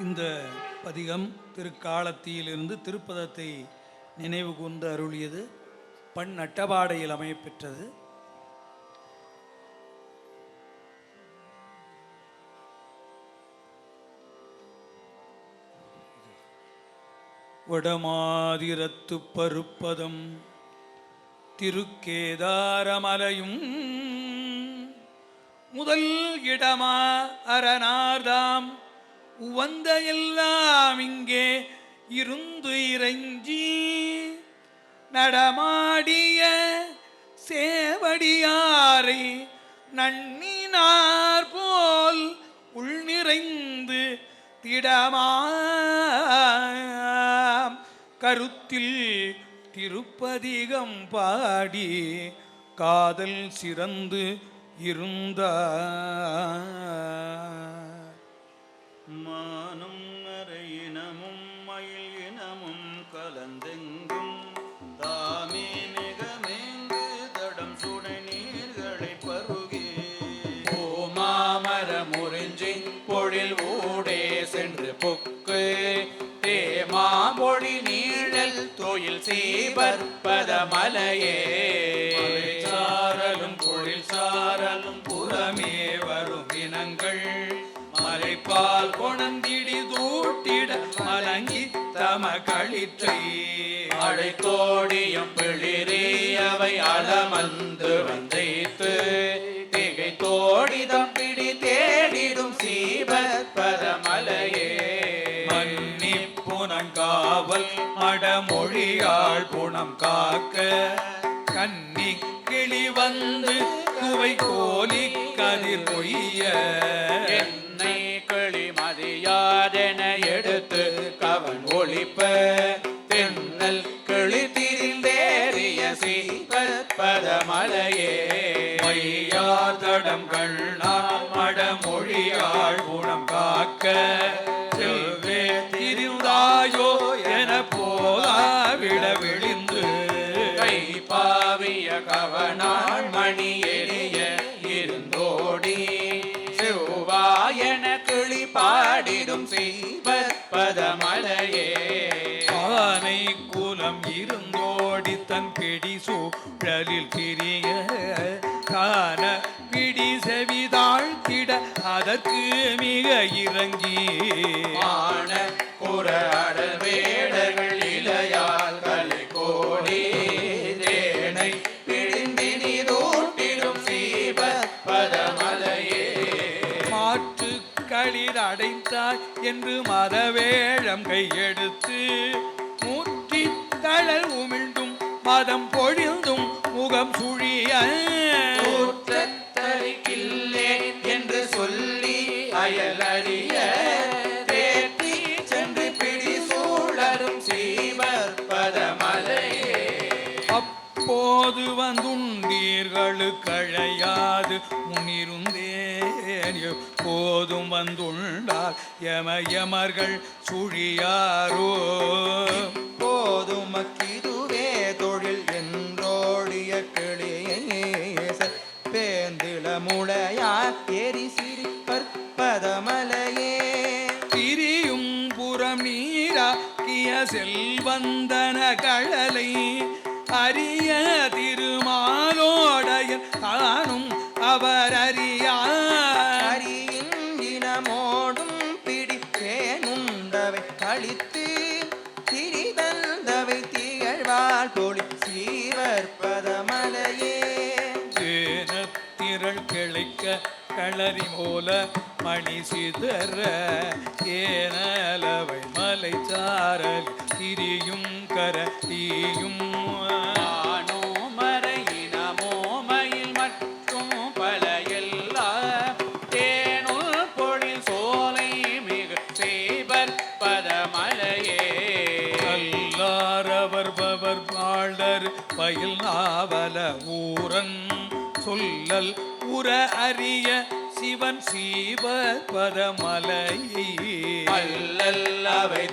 இந்த பதிகம் திருக்காலத்தியிலிருந்து திருப்பதத்தை நினைவு கூர்ந்து அருளியது. பண் அட்டபாடையில் அமையப்பெற்றது. வடமாதிரத்து பருப்பதம் திருக்கேதாரமலையும் முதல் இடமா அரணார்தாம் உவந்த எல்லாம் இங்கே இருந்து இறைஞ்சி நடமாடிய சேவடியாரை நன்னினார் போல் உள் நிறைந்து திடமாம் கருத்தில் திருப்பதிகம் பாடி காதல் சிறந்து இருந்தார். மானும் நரையினமும் மயில் இனமும் கலந்தெங்கும் தாமே மிகமேந்து தடம் சுடை நீர்களை பருகே ஓமாமர முறிஞ்சி பொழில் ஊடே சென்று புக்கு தேமா பொழி நீழல் தொழில் சீபற்பத மலையே சாரலும் பொழில் சாரலும் புறமே வரும் இனங்கள் மலைப்பால் கொணந்திடி தூட்டிட மலங்கி தம களிற்றை அழைத்தோடியும் பிளிரே அவை அளமந்து வந்தைத்து திகை தோடிதம் பிடி தேடிடும் சீபற்பத மலையே மன்னி புனங்காவல் மடமொழியாள் புனம் காக்க கன்னி கிளி வந்து குவை கோலி கதிர் பொய்ய என்னை கிளி மதியாதென எடுத்து கவன் ஒளிப்ப தென்னல் கிளி திரிந்தேறிய சீபற்பத மலையே மையார் தடம் கண்ணார் மடமொழியாள் குணம் காக்க செல்வே திருந்தாயோ என போதா விட விழிந்து கை பாவிய கவனாள் மணி எரிய இருந்தோடி செவ்வாயன கிளி பாடிடும் சீபற்பத மலையே ஆனை குலம் இருந்தோடி தன் பிடி சூழலில் பிரிய கான பிடி செவிதாழ்த்திட அதற்கு மிக இறங்கி ஆன குற அடல் வேடர்கள் இளையால் கலை கோடி தேனை பிழிந்தினி தூட்டிடும் சீபற்பத மலையே மாற்று களிர் அடைந்தாய் என்று மதவேழம் கையெடுத்து மூற்றி தழல் உமிழ்ந்தும் மதம் பொழிந்தும் முகம் சுழிய தரிக்கில்லேன் என்று சொல்லி அயலறிய தேற்றி சென்று பிடி சூழரும் சீபற்பத மலையே அப்போது வந்துண்டீர்களு கழையாது முன்னிருந்தேன் எப்போதும் வந்துள்ளார் யமயமர்கள் சுழியாரோ போதும் மக்கிதுவே தொழில் என்றோடிய கிளியே பேந்தில முளையா எரி சிரிப்பற்பத மலையே திரியும் புறம் நீராக்கிய செல்வந்தன கழலை அரிய திருமாலோடைய தானும் அவர் அறியினமோடும் பிடிப்பேனுண்டவை கழித்து திரிதந்தவை திகழ்வாள் தொழில் சீவற்பத மலையே திரள் கிளைக்க களரி மூல மணி சிதற ஏனலவை மலை சாரல் திரியும் கரத்தியும் ஆனோ மறையினமோ மயில் மற்றும் பல எல்லா தேனுள் பொழில் சோலை மிக சீபற்பத மலையே கல்லாரவர் பவர் பாழர் பயில் நாவல ஊரன் சொல்லல் உற அறிய சிவன் சீபற்பத மலையை அல்லல் அவை